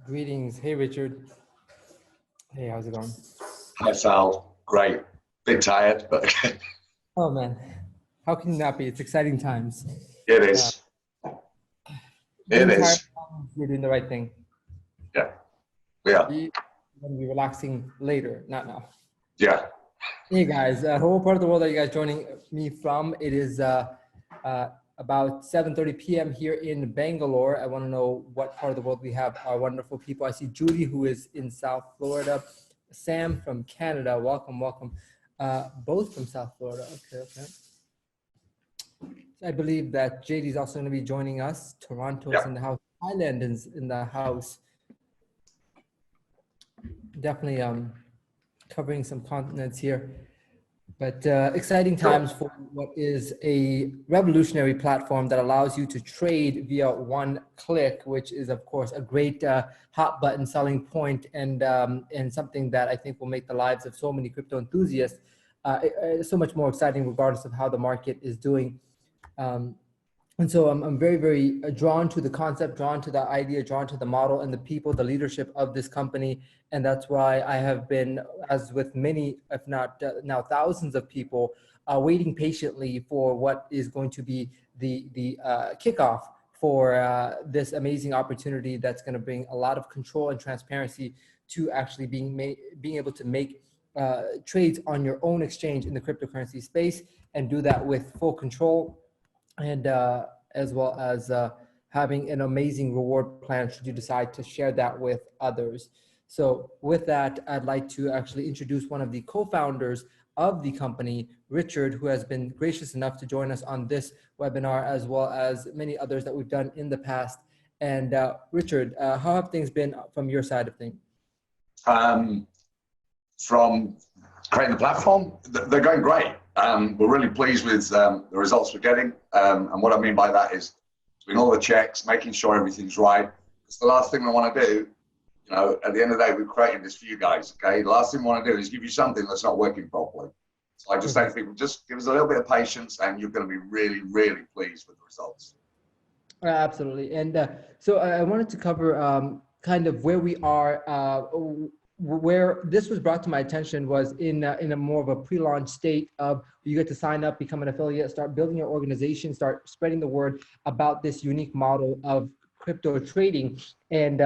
Greetings. Hey, Richard. Hey, how's it going? Hi, Sal. Great. Bit tired, but okay. Oh, man. How can you not be? It's exciting times. It Uh, is. It Being tired, is. you're doing the right thing. Yeah. Yeah. You're going to be relaxing later, not now. Yeah. Hey, guys. Whole part of the world are you guys joining me from? It is about 7:30 p.m. here in Bangalore. I want to know what part of the world we have our wonderful people. I see Judy, who is in South Florida. Sam from Canada. Welcome, welcome. Both from South Florida. Okay, okay. I believe that JD is also going to be joining us. Toronto's Yeah. in the house. Thailand is in the house. Definitely covering some continents here. But exciting times for what is a revolutionary platform that allows you to trade via one click, which is, of course, a great hot button selling point and something that I think will make the lives of so many crypto enthusiasts so much more exciting, regardless of how the market is doing. And so I'm very, very drawn to the concept, drawn to the idea, drawn to the model and the people, the leadership of this company. And that's why I have been, as with many, if not now thousands of people, waiting patiently for what is going to be the kickoff for this amazing opportunity that's going to bring a lot of control and transparency to actually being able to make trades on your own exchange in the cryptocurrency space and do that with full control, and as well as having an amazing reward plan should you decide to share that with others. So with that, I'd like to actually introduce one of the co-founders of the company, Richard, who has been gracious enough to join us on this webinar, as well as many others that we've done in the past. And Richard, how have things been from your side of things? From creating the platform, they're going great. We're really pleased with the results we're getting. And what I mean by that is doing all the checks, making sure everything's right. It's the last thing we want to do. You know, at the end of the day, we're creating this for you guys, okay? The last thing we want to do is give you something that's not working properly. So I just say to people, just give us a little bit of patience and you're going to be really, really pleased with the results. Absolutely. And so I wanted to cover kind of where we are, where this was brought to my attention was in a more of a pre-launch state of you get to sign up, become an affiliate, start building your organization, start spreading the word about this unique model of crypto trading. And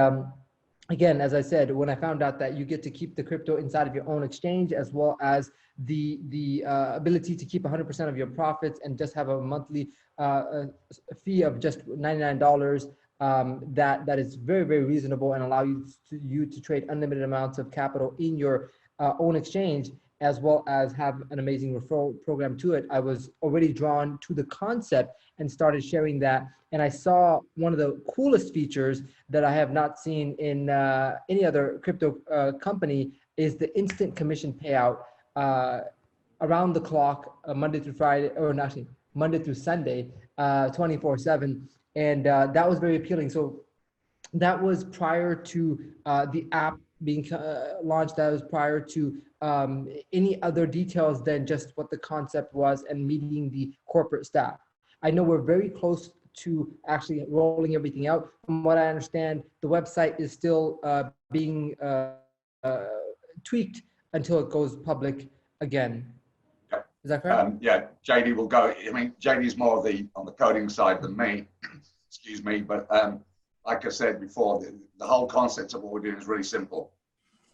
again, as I said, when I found out that you get to keep the crypto inside of your own exchange, as well as the ability to keep 100% of your profits and just have a monthly fee of just $99, that is very, very reasonable and allow you to trade unlimited amounts of capital in your own exchange, as well as have an amazing referral program to it. I was already drawn to the concept and started sharing that. And I saw one of the coolest features that I have not seen in any other crypto company is the instant commission payout around the clock, Monday through Friday, or not actually Monday through Sunday, 24/7. And that was very appealing. So that was prior to the app being launched. That was prior to any other details than just what the concept was and meeting the corporate staff. I know we're very close to actually rolling everything out. From what I understand, the website is still being tweaked until it goes public again. Yep. Is that correct? Yeah, JD will go. I mean, JD's more of on the coding side than me, excuse me, but like I said before, the whole concept of what we're doing is really simple.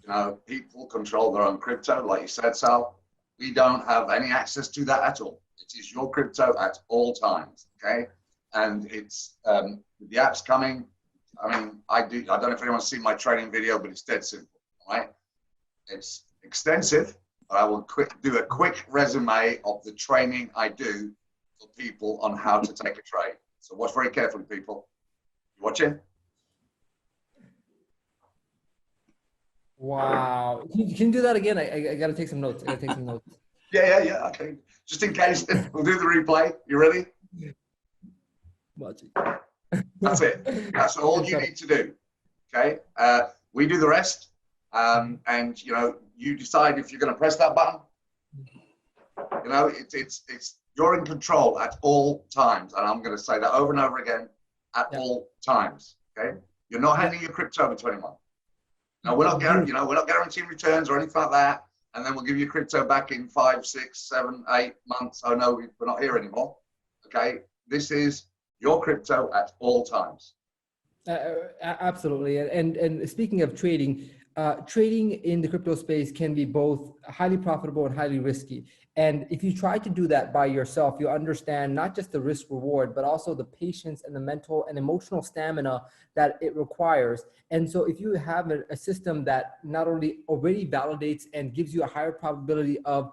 You know, people control their own crypto, like you said, Sal. We don't have any access to that at all. It is your crypto at all times, okay? And it's, the app's coming. I mean, I don't know if anyone's seen my training video, but it's dead simple, right? It's extensive, but I will do a quick resume of the training I do for people on how to take a trade. So watch very carefully, people. You watching? Wow. Can you do that again? I got to take some notes. I got to take some notes. Yeah. Okay. Just in case, we'll do the replay. You ready? Watching. That's it. That's all you need to do. Okay. We do the rest. And you know, you decide if you're going to press that button. You know, it's you're in control at all times, and I'm going to say that over and over again. At all times. Okay. You're not handing your crypto over to anyone. No, we're not guaranteeing returns or anything like that. And then we'll give you crypto back in 5, 6, 7, 8 months. Oh no, we're not here anymore. Okay, this is your crypto at all times. Absolutely. And speaking of trading, trading in the crypto space can be both highly profitable and highly risky. And if you try to do that by yourself, you understand not just the risk reward, but also the patience and the mental and emotional stamina that it requires. And so if you have a system that not only already validates and gives you a higher probability of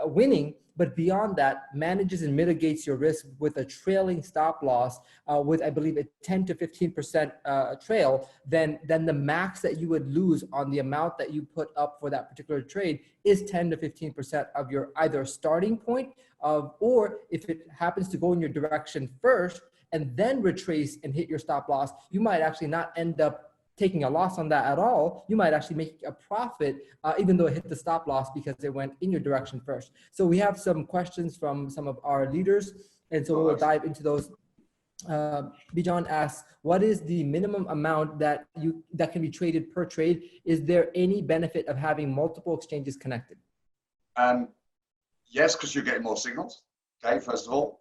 winning, but beyond that, manages and mitigates your risk with a trailing stop loss with, I believe, a 10 to 15% trail, then the max that you would lose on the amount that you put up for that particular trade is 10 to 15% of your either starting point of, or if it happens to go in your direction first and then retrace and hit your stop loss, you might actually not end up taking a loss on that at all. You might actually make a profit even though it hit the stop loss because it went in your direction first. So we have some questions from some of our leaders, and so we'll dive into those. Bijan asks, what is the minimum amount that can be traded per trade? Is there any benefit of having multiple exchanges connected? Yes, because you're getting more signals, okay, first of all.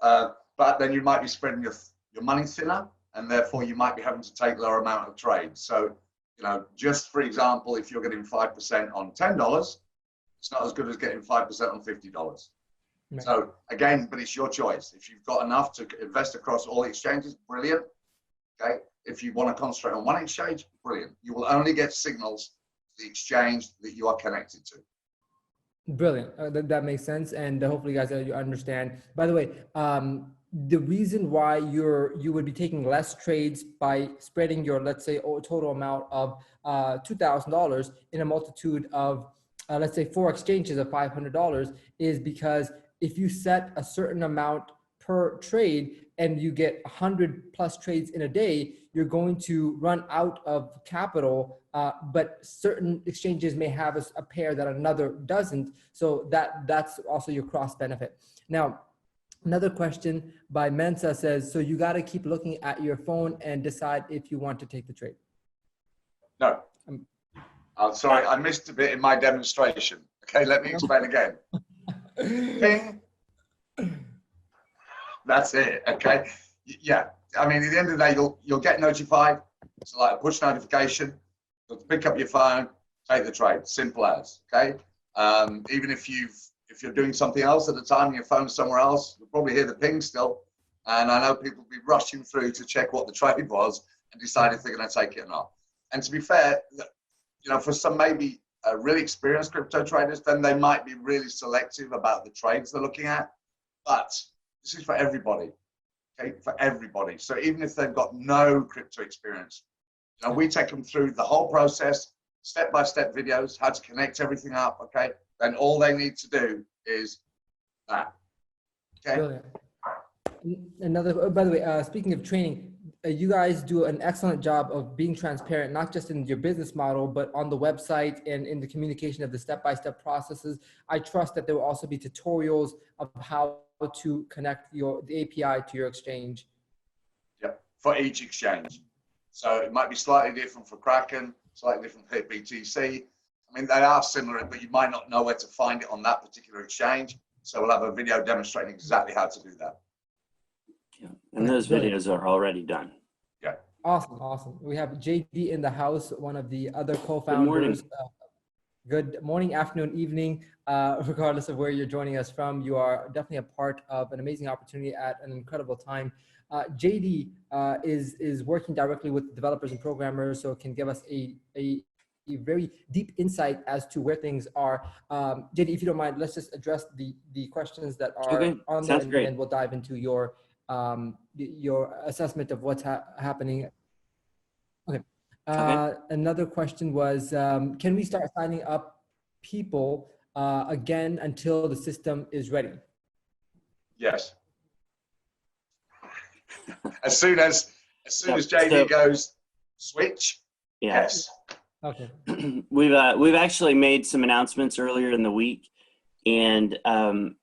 But then you might be spreading your money thinner, and therefore you might be having to take lower amount of trades. So, just for example, if you're getting 5% on $10, it's not as good as getting 5% on $50. Right. So again, but it's your choice. If you've got enough to invest across all the exchanges, brilliant. Okay. If you want to concentrate on one exchange, brilliant. You will only get signals to the exchange that you are connected to. Brilliant. That makes sense. And hopefully you guys you understand. By the way, the reason why you would be taking less trades by spreading your, let's say, total amount of $2,000 in a multitude of, let's say, 4 exchanges of $500 is because if you set a certain amount per trade and you get 100 plus trades in a day, you're going to run out of capital, but certain exchanges may have a pair that another doesn't. So that's also your cross benefit. Now, another question by Mensa says, so you got to keep looking at your phone and decide if you want to take the trade. No. I'm sorry, I missed a bit in my demonstration. Okay, let me explain again. Ping. That's it, okay? Yeah, I mean, at the end of the day, you'll get notified. It's like a push notification. You'll pick up your phone, take the trade, simple as, okay? Even if you're doing something else at the time and your phone's somewhere else, you'll probably hear the ping still. And I know people will be rushing through to check what the trade was and decide if they're going to take it or not. And to be fair, for some maybe really experienced crypto traders, then they might be really selective about the trades they're looking at. But this is for everybody, okay? For everybody. So even if they've got no crypto experience, we take them through the whole process, step-by-step videos, how to connect everything up, okay? Then all they need to do is that, okay? Brilliant. Another, by the way, speaking of training, you guys do an excellent job of being transparent, not just in your business model, but on the website and in the communication of the step-by-step processes. I trust that there will also be tutorials of how to connect the API to your exchange. Yep, for each exchange. So it might be slightly different for Kraken, slightly different for BTC. I mean, they are similar, but you might not know where to find it on that particular exchange. So we'll have a video demonstrating exactly how to do that. Yeah. And those videos are already done. Yeah. Awesome. We have JD in the house, one of the other co-founders. Good morning. Good morning, afternoon, evening, regardless of where you're joining us from. You are definitely a part of an amazing opportunity at an incredible time. JD is working directly with developers and programmers, so it can give us a very deep insight as to where things are. JD, if you don't mind, let's just address the questions that are on there, and then we'll dive into your assessment of what's happening. Okay. Another question was, can we start signing up people again until the system is ready? Yes. As soon as JD goes switch. Yeah. Yes. Okay. We've actually made some announcements earlier in the week, and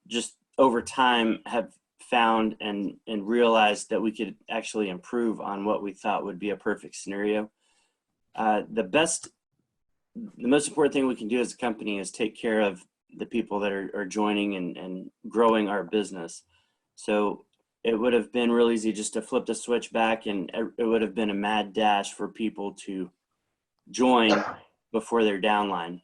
just over time have found and realized that we could actually improve on what we thought would be a perfect scenario. The most important thing we can do as a company is take care of the people that are joining and growing our business. So it would have been real easy just to flip the switch back, and it would have been a mad dash for people to join before their downline.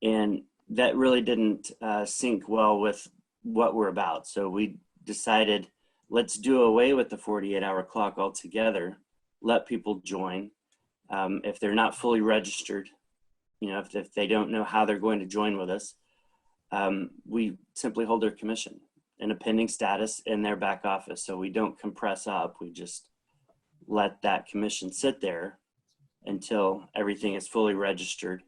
And that really didn't sync well with what we're about. So we decided, let's do away with the 48-hour clock altogether, let people join. If they're not fully registered, if they don't know how they're going to join with us, we simply hold their commission in a pending status in their back office. So we don't compress up. We just let that commission sit there until everything is fully registered.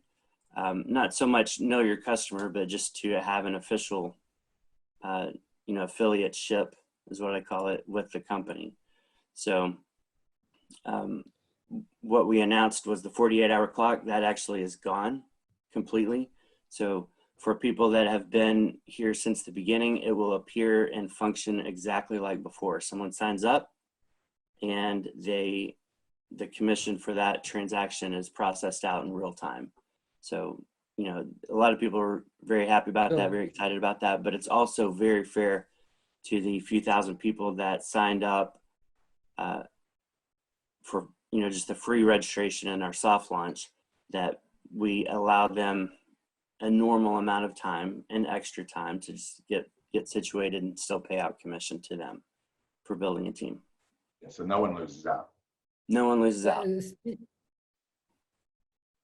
Not so much know your customer, but just to have an official, affiliateship is what I call it with the company. So what we announced was the 48-hour clock. That actually is gone completely. So for people that have been here since the beginning, it will appear and function exactly like before. Someone signs up and the commission for that transaction is processed out in real time. So, a lot of people are very happy about that, very excited about that, but it's also very fair to the few thousand people that signed up for, just the free registration in our soft launch, that we allow them a normal amount of time and extra time to just get situated and still pay out commission to them for building a team. Yeah, so no one loses out. No one loses out.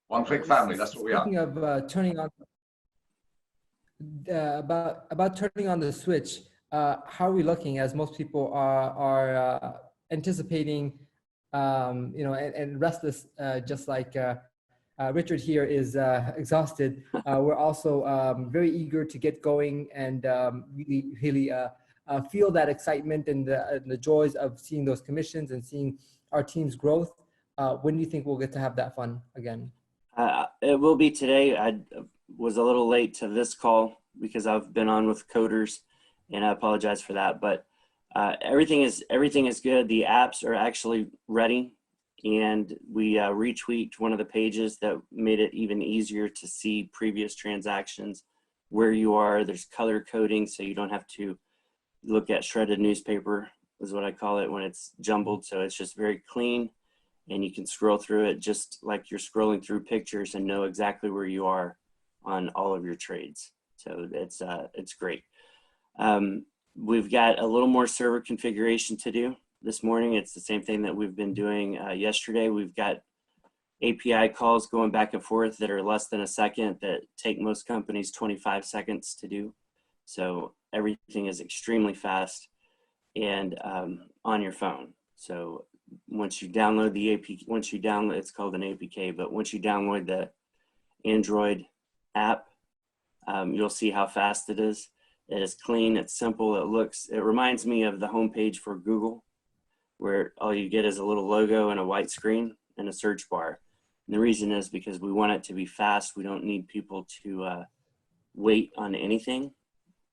One click family, that's what we are. Speaking of turning on, about turning on the switch, how are we looking, as most people are anticipating, and restless, just like Richard here is exhausted. We're also very eager to get going and really feel that excitement and the joys of seeing those commissions and seeing our team's growth. When do you think we'll get to have that fun again? It will be today. I was a little late to this call because I've been on with coders, and I apologize for that. But everything is good. The apps are actually ready, and we retweaked one of the pages that made it even easier to see previous transactions, where you are. There's color coding, so you don't have to look at shredded newspaper, is what I call it, when it's jumbled. So it's just very clean, and you can scroll through it just like you're scrolling through pictures and know exactly where you are on all of your trades. So it's great. We've got a little more server configuration to do this morning. It's the same thing that we've been doing yesterday. We've got API calls going back and forth that are less than a second, that take most companies 25 seconds to do. So everything is extremely fast and on your phone. So once you download the it's called an APK, but once you download the Android app, you'll see how fast it is. It is clean, it's simple, it reminds me of the homepage for Google, where all you get is a little logo and a white screen and a search bar. And the reason is because we want it to be fast. We don't need people to wait on anything.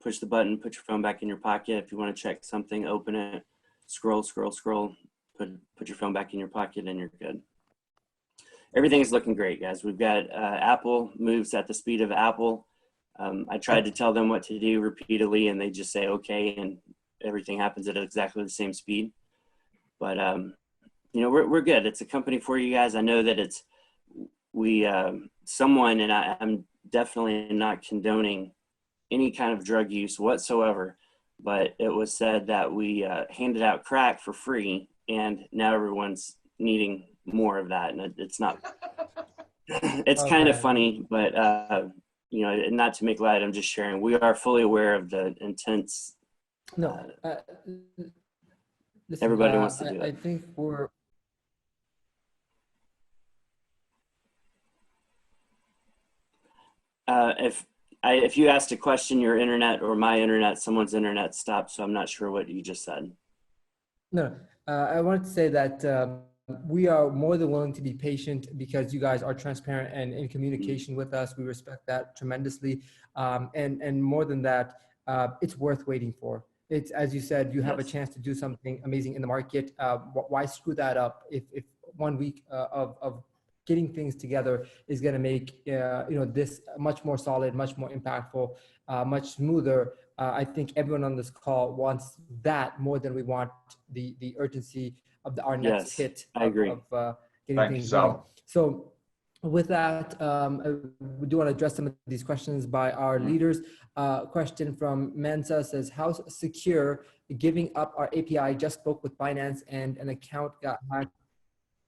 Push the button, put your phone back in your pocket. If you want to check something, open it, scroll, put your phone back in your pocket, and you're good. Everything is looking great, guys. We've got Apple moves at the speed of Apple. I tried to tell them what to do repeatedly, and they just say okay, and everything happens at exactly the same speed. But we're good. It's a company for you guys. I know that someone, and I'm definitely not condoning any kind of drug use whatsoever, but it was said that we handed out crack for free, and now everyone's needing more of that. And it's not, it's kind of funny, but not to make light, I'm just sharing. We are fully aware of the intense. No, listen, everybody wants to do it. I think we're. If you asked a question, your internet or my internet, someone's internet stopped, so I'm not sure what you just said. No, I wanted to say that we are more than willing to be patient because you guys are transparent and in communication with us. We respect that tremendously. And more than that, it's worth waiting for. It's, as you said, you have a Yes. chance to do something amazing in the market. Why screw that up if 1 week of getting things together is going to make this much more solid, much more impactful, much smoother. I think everyone on this call wants that more than we want the urgency of our next Yes, hit I agree. of getting Thank you, things going. Sal. So with that, we do want to address some of these questions by our leaders. Question from Mensa says, how secure giving up our API? Just spoke with Binance and an account got hacked.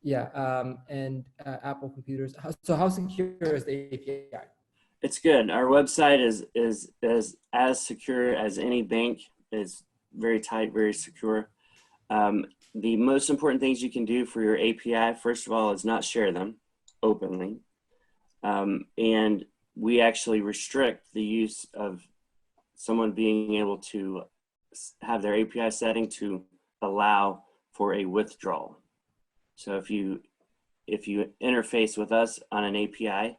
Yeah, and Apple computers. So how secure is the API? It's good. Our website is as secure as any bank. It's very tight, very secure. The most important things you can do for your API, first of all, is not share them openly. And we actually restrict the use of someone being able to have their API setting to allow for a withdrawal. So if you interface with us on an API,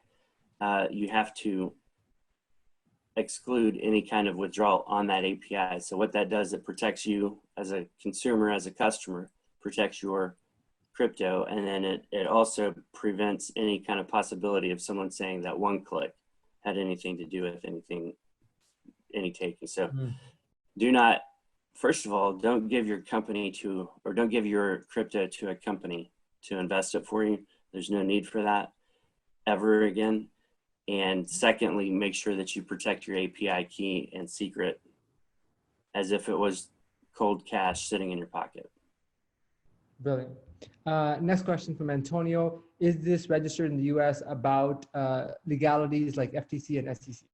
you have to exclude any kind of withdrawal on that API. So what that does, it protects you as a consumer, as a customer, protects your crypto, and then it also prevents any kind of possibility of someone saying that one click had anything to do with any taking. So do not, first of all, don't give your company to, or don't give your crypto to a company to invest it for you. There's no need for that ever again. And secondly, make sure that you protect your API key and secret as if it was cold cash sitting in your pocket. Brilliant. Next question from Antonio. Is this registered in the US about legalities like FTC and SEC?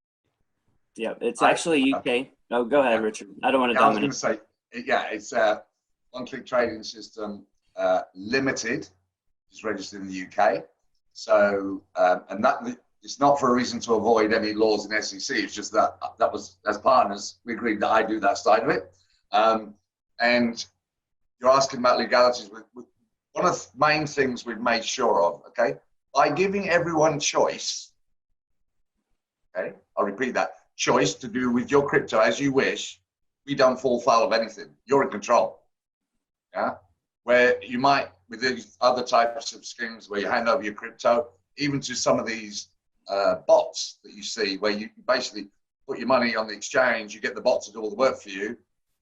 Yeah, it's actually UK. Oh, go ahead, Richard. I don't want to dominate. I was going to say, yeah, it's one-click trading system limited. Is registered in the UK. So, and that it's not for a reason to avoid any laws in SEC. It's just that was, as partners, we agreed that I do that side of it. And you're asking about legalities. One of the main things we've made sure of, okay, by giving everyone choice, okay, I'll repeat that, choice to do with your crypto as you wish, we don't fall foul of anything. You're in control, yeah? Where you might, with these other types of schemes where you hand over your crypto, even to some of these bots that you see, where you basically put your money on the exchange, you get the bot to do all the work for you,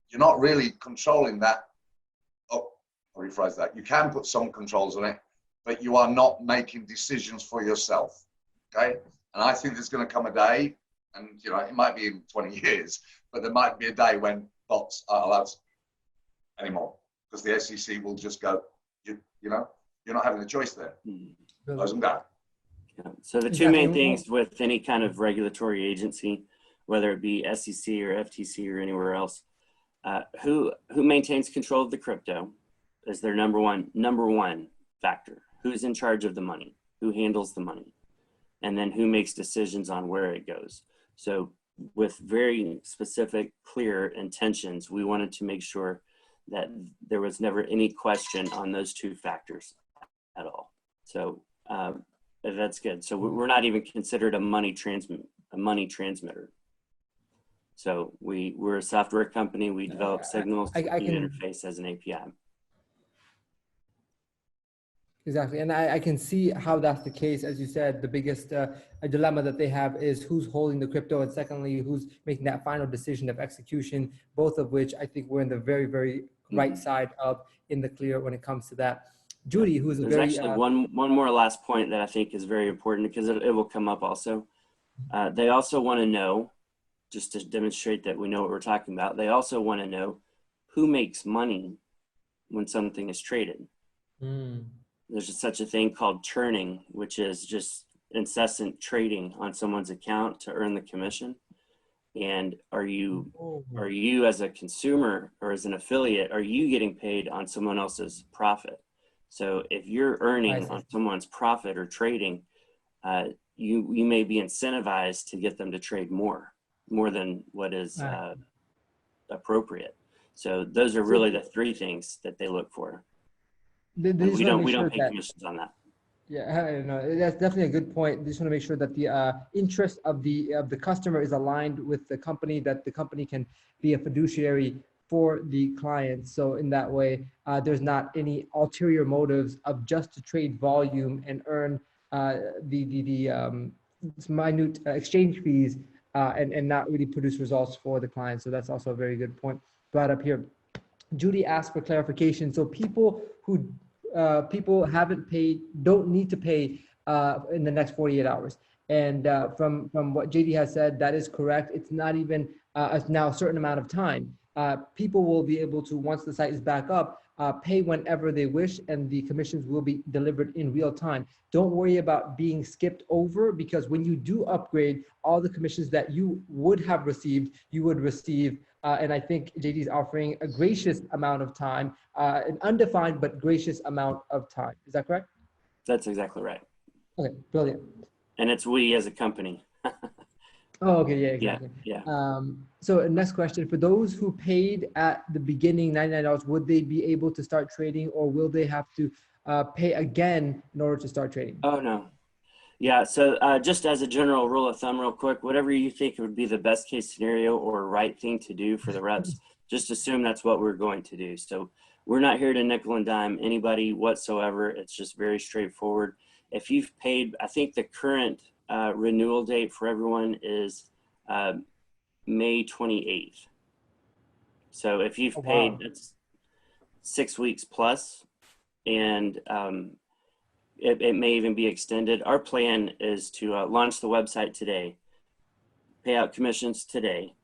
you're not really controlling that. Oh, I'll rephrase that. You can put some controls on it, but you are not making decisions for yourself, okay? And I think there's going to come a day, and you know, it might be in 20 years, but there might be a day when bots aren't allowed anymore, because the SEC will just go, you know, you're not having a choice there. Close them down. Yeah. So the two main things with any kind of regulatory agency, whether it be SEC or FTC or anywhere else, who maintains control of the crypto is their number one factor. Who's in charge of the money? Who handles the money? And then who makes decisions on where it goes? So with very specific, clear intentions, we wanted to make sure that there was never any question on those two factors at all. So that's good. So we're not even considered a money transmitter. So we're a software company. We develop signals to interface as an API. Exactly, and I can see how that's the case. As you said, the biggest dilemma that they have is who's holding the crypto, and secondly, who's making that final decision of execution, both of which I think we're in the very, very right side of in the clear when it comes to that. Judy, who's a very... There's actually one more last point that I think is very important because it will come up also. They also want to know, just to demonstrate that we know what we're talking about, they also want to know who makes money when something is traded. There's such a thing called churning, which is just incessant trading on someone's account to earn the commission. And are you as a consumer or as an affiliate, are you getting paid on someone else's profit? So if you're earning on someone's profit or trading, you may be incentivized to get them to trade more than what is appropriate. So those are really the three things that they look for. We don't pay commissions on that. Yeah, no, that's definitely a good point. Just want to make sure that the interest of the customer is aligned with the company, that the company can be a fiduciary for the clients. So in that way, there's not any ulterior motives of just to trade volume and earn the minute exchange fees and not really produce results for the client. So that's also a very good point brought up here. Judy asked for clarification. So people who people haven't paid, don't need to pay in the next 48 hours. And from what JD has said, that is correct. It's not even now a certain amount of time. People will be able to, once the site is back up, pay whenever they wish, and the commissions will be delivered in real time. Don't worry about being skipped over, because when you do upgrade, all the commissions that you would have received, you would receive. And I think JD is offering a gracious amount of time, an undefined but gracious amount of time. Is that correct? That's exactly right. Okay, brilliant. And it's we as a company. Oh, okay, yeah, exactly. Yeah. So next question, for those who paid at the beginning $99, would they be able to start trading, or will they have to pay again in order to start trading? Oh, no. Yeah, so just as a general rule of thumb real quick, whatever you think would be the best case scenario or right thing to do for the reps, just assume that's what we're going to do. So we're not here to nickel and dime anybody whatsoever. It's just very straightforward. If you've paid, I think the current renewal date for everyone is May 28th. So if you've paid, it's 6 weeks plus, and it may even be extended. Our plan is to launch the website today, pay out commissions today,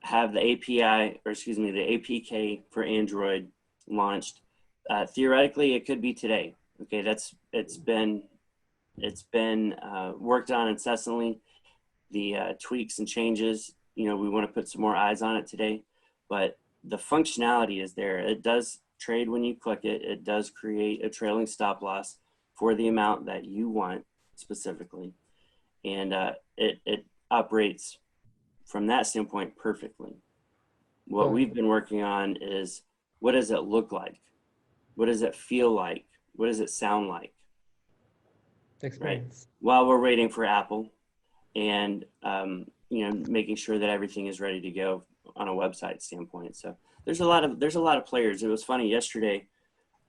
have the API, or excuse me, the APK for Android launched. Theoretically, it could be today. Okay, it's been worked on incessantly. The tweaks and changes, we want to put some more eyes on it today, but the functionality is there. It does trade when you click it. It does create a trailing stop loss for the amount that you want specifically. And it operates from that standpoint perfectly. What we've been working on is, what does it look like? What does it feel like? What does it sound like? Right. While we're waiting for Apple and, making sure that everything is ready to go on a website standpoint. So there's a lot of players. It was funny yesterday.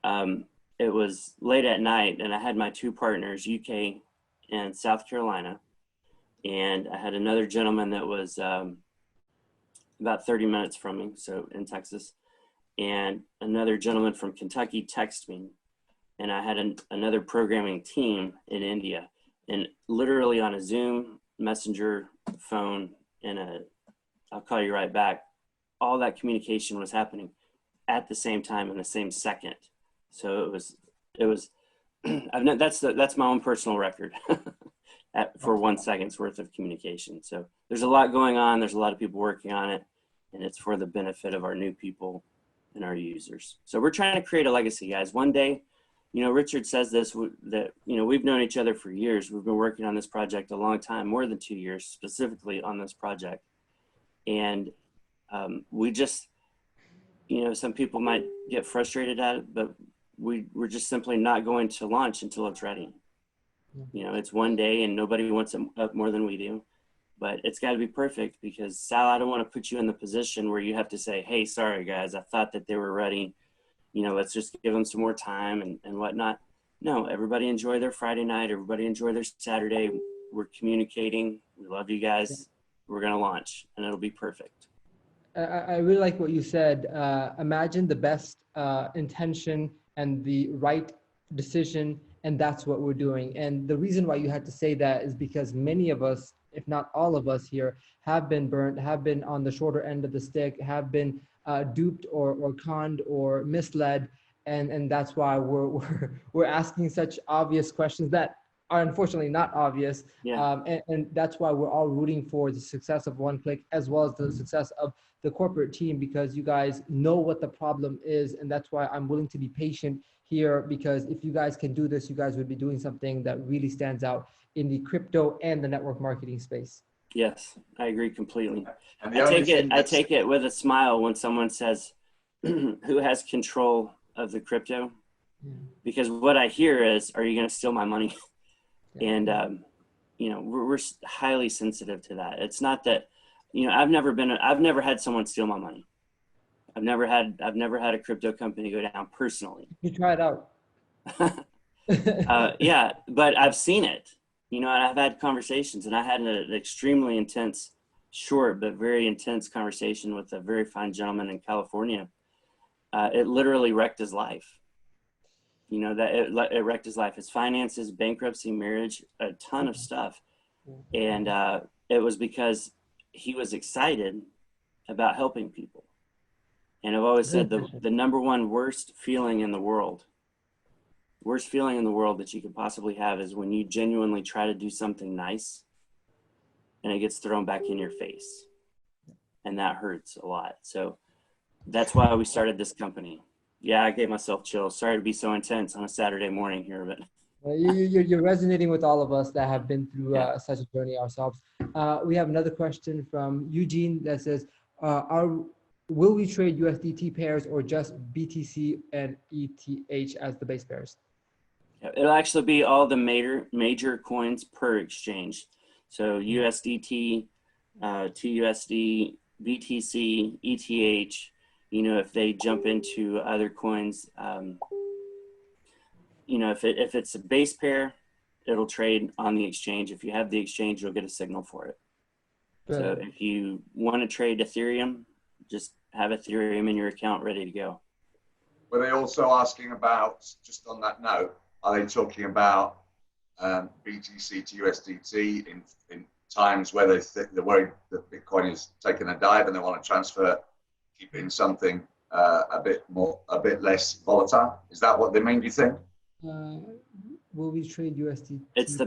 It was late at night, and I had my two partners, UK and South Carolina, and I had another gentleman that was about 30 minutes from me, so in Texas, and another gentleman from Kentucky text me, and I had another programming team in India, and literally on a Zoom, Messenger, phone, and I'll call you right back, all that communication was happening at the same time in the same second. So it was that's my own personal record for 1 second's worth of communication. So there's a lot going on. There's a lot of people working on it, and it's for the benefit of our new people and our users. So we're trying to create a legacy, guys. One day, Richard says this, that, we've known each other for years. We've been working on this project a long time, more than 2 years specifically on this project. And we just, some people might get frustrated at it, but we're just simply not going to launch until it's ready. It's one day and nobody wants it up more than we do, but it's got to be perfect, because Sal, I don't want to put you in the position where you have to say, hey, sorry guys, I thought that they were ready. Let's just give them some more time and whatnot. No, everybody enjoy their Friday night. Everybody enjoy their Saturday. We're communicating. We love you guys. We're going to launch and it'll be perfect. I really like what you said. Imagine the best intention and the right decision, and that's what we're doing. And the reason why you had to say that is because many of us, if not all of us here, have been burnt, have been on the shorter end of the stick, have been duped or conned or misled, and that's why we're asking such obvious questions that are unfortunately not obvious. Yeah. And that's why we're all rooting for the success of OneClick as well as the success of the corporate team, because you guys know what the problem is, and that's why I'm willing to be patient here, because if you guys can do this, you guys would be doing something that really stands out in the crypto and the network marketing space. Yes, I agree completely. I take it with a smile when someone says, who has control of the crypto? Yeah. Because what I hear is, are you going to steal my money? Yeah. And, we're highly sensitive to that. It's not that, I've never had someone steal my money. I've never had a crypto company go down personally. You try it out. Yeah, but I've seen it, you know, and I've had conversations, and I had an extremely intense, short but very intense conversation with a very fine gentleman in California. It literally wrecked his life. You know, that it wrecked his life, his finances, bankruptcy, marriage, a ton of stuff. And it was because he was excited about helping people. And I've always said the number one worst feeling in the world that you could possibly have is when you genuinely try to do something nice and it gets thrown back in your face. And that hurts a lot. So that's why we started this company. Yeah, I gave myself chills. Sorry to be so intense on a Saturday morning here, but you're resonating with all of us that have been through such a journey ourselves. We have another question from Eugene that says, will we trade USDT pairs or just BTC and ETH as the base pairs? It'll actually be all the major coins per exchange. So USDT, TUSD, BTC, ETH, you know, if they jump into other coins, you know, if it's a base pair, it'll trade on the exchange. If you have the exchange, you'll get a signal for it. Good. So if you want to trade Ethereum, just have Ethereum in your account ready to go. Were they also asking about, just on that note, are they talking about BTC to USDT in times where they're worried that Bitcoin is taking a dive and they want to transfer, keep in something a bit less volatile? Is that what they mean, do you think? Will we trade USDT? It's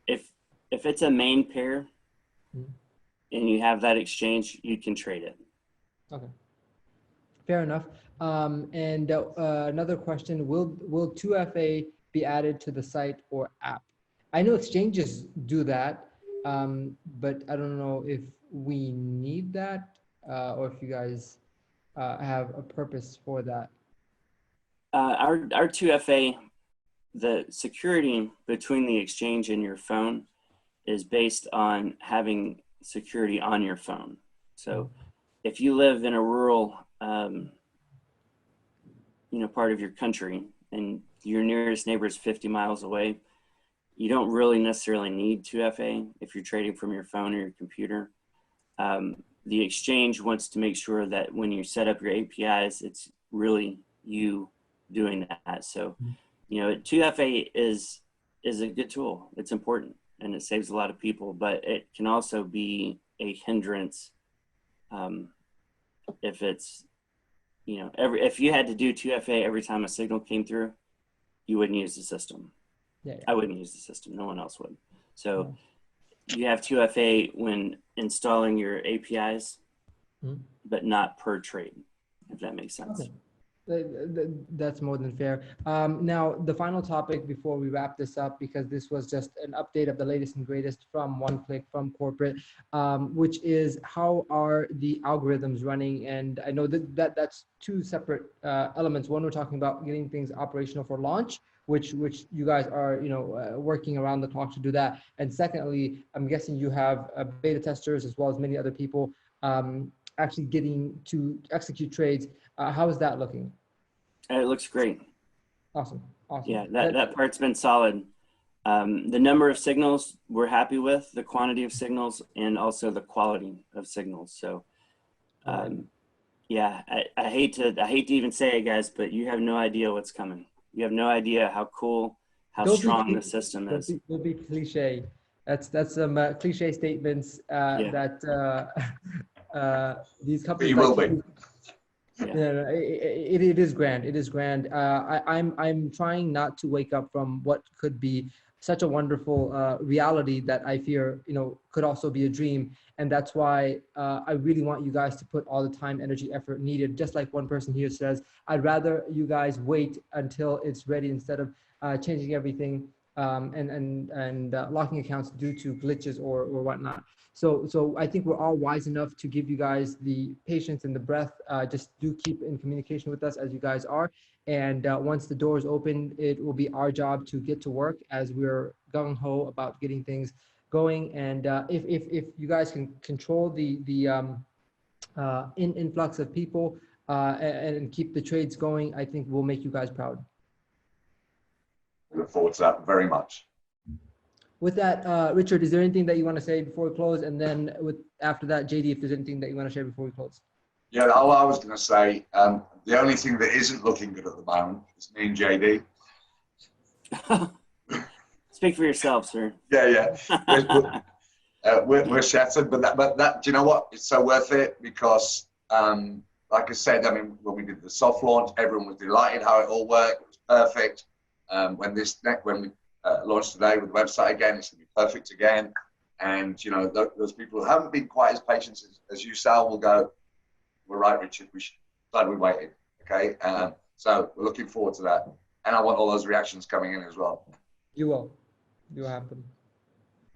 if it's a main pair and you have that exchange, you can trade it. Okay, fair enough. And another question, will 2FA be added to the site or app? I know exchanges do that, but I don't know if we need that or if you guys have a purpose for that. Our 2FA, the security between the exchange and your phone is based on having security on your phone. So if you live in a rural, you know, part of your country and your nearest neighbor is 50 miles away, you don't really necessarily need 2FA if you're trading from your phone or your computer. The exchange wants to make sure that when you set up your APIs, it's really you doing that. So, you know, 2FA is a good tool. It's important and it saves a lot of people, but it can also be a hindrance if it's, you know, if you had to do 2FA every time a signal came through, you wouldn't use the system. Yeah. I wouldn't use the system. No one else would. So you have 2FA when installing your APIs, but not per trade, if that makes sense. Okay. That's more than fair. Now, the final topic before we wrap this up, because this was just an update of the latest and greatest from OneClick, from corporate, which is how are the algorithms running? And I know that's two separate elements. One, we're talking about getting things operational for launch, which you guys are, you know, working around the clock to do that. And secondly, I'm guessing you have beta testers as well as many other people actually getting to execute trades. How is that looking? It looks great. Awesome. Yeah, that part's been solid. The number of signals we're happy with, the quantity of signals, and also the quality of signals. So, yeah, I hate to even say it, guys, but you have no idea what's coming. You have no idea how cool, how strong the system is. Don't be cliche. That's some cliche statements that these companies. But you will be. Yeah, it is grand. It is grand. I'm trying not to wake up from what could be such a wonderful reality that I fear, you know, could also be a dream. And that's why I really want you guys to put all the time, energy, effort needed. Just like one person here says, I'd rather you guys wait until it's ready instead of changing everything and locking accounts due to glitches or whatnot. So I think we're all wise enough to give you guys the patience and the breath. Just do keep in communication with us as you guys are. And once the doors open, it will be our job to get to work as we're gung-ho about getting things going. And if you guys can control the influx of people, and keep the trades going, I think will make you guys proud. I look forward to that very much. With that, Richard, is there anything that you want to say before we close? And then after that, JD, if there's anything that you want to share before we close. Yeah, all I was going to say, the only thing that isn't looking good at the moment is me and JD. Speak for yourself, sir. Yeah. We're shattered, but that, do you know what? It's so worth it because, like I said, I mean, when we did the soft launch, everyone was delighted how it all worked. It was perfect. When we launch today with the website again, it's going to be perfect again. And, you know, those people who haven't been quite as patient as you, Sal, will go, we're right, Richard, glad we waited. Okay. So we're looking forward to that. And I want all those reactions coming in as well. You will have them.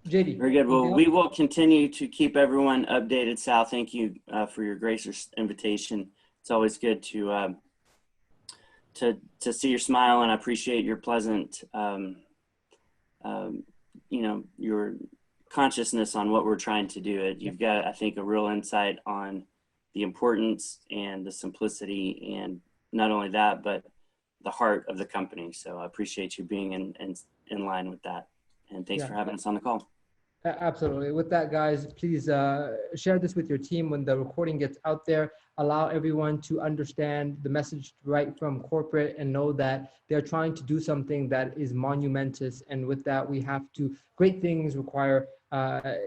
JD. Very good. Well, we will continue to keep everyone updated. Sal, thank you for your gracious invitation. It's always good to see your smile, and I appreciate your pleasant, you know, your consciousness on what we're trying to do. You've got, I think, a real insight on the importance and the simplicity, and not only that, but the heart of the company. So I appreciate you being in line with that. And thanks for having us on the call. Absolutely. With that, guys, please share this with your team when the recording gets out there. Allow everyone to understand the message right from corporate and know that they're trying to do something that is monumentous. And with that, we have to, great things require a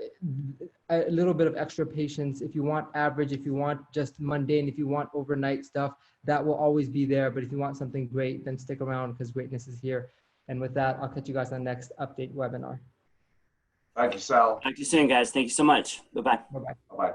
little bit of extra patience. If you want average, if you want just mundane, if you want overnight stuff, that will always be there. But if you want something great, then stick around because greatness is here. And with that, I'll catch you guys on the next update webinar. Thank you, Sal. Talk to you soon, guys. Thank you so much. Bye-bye. Bye-bye. Bye-bye.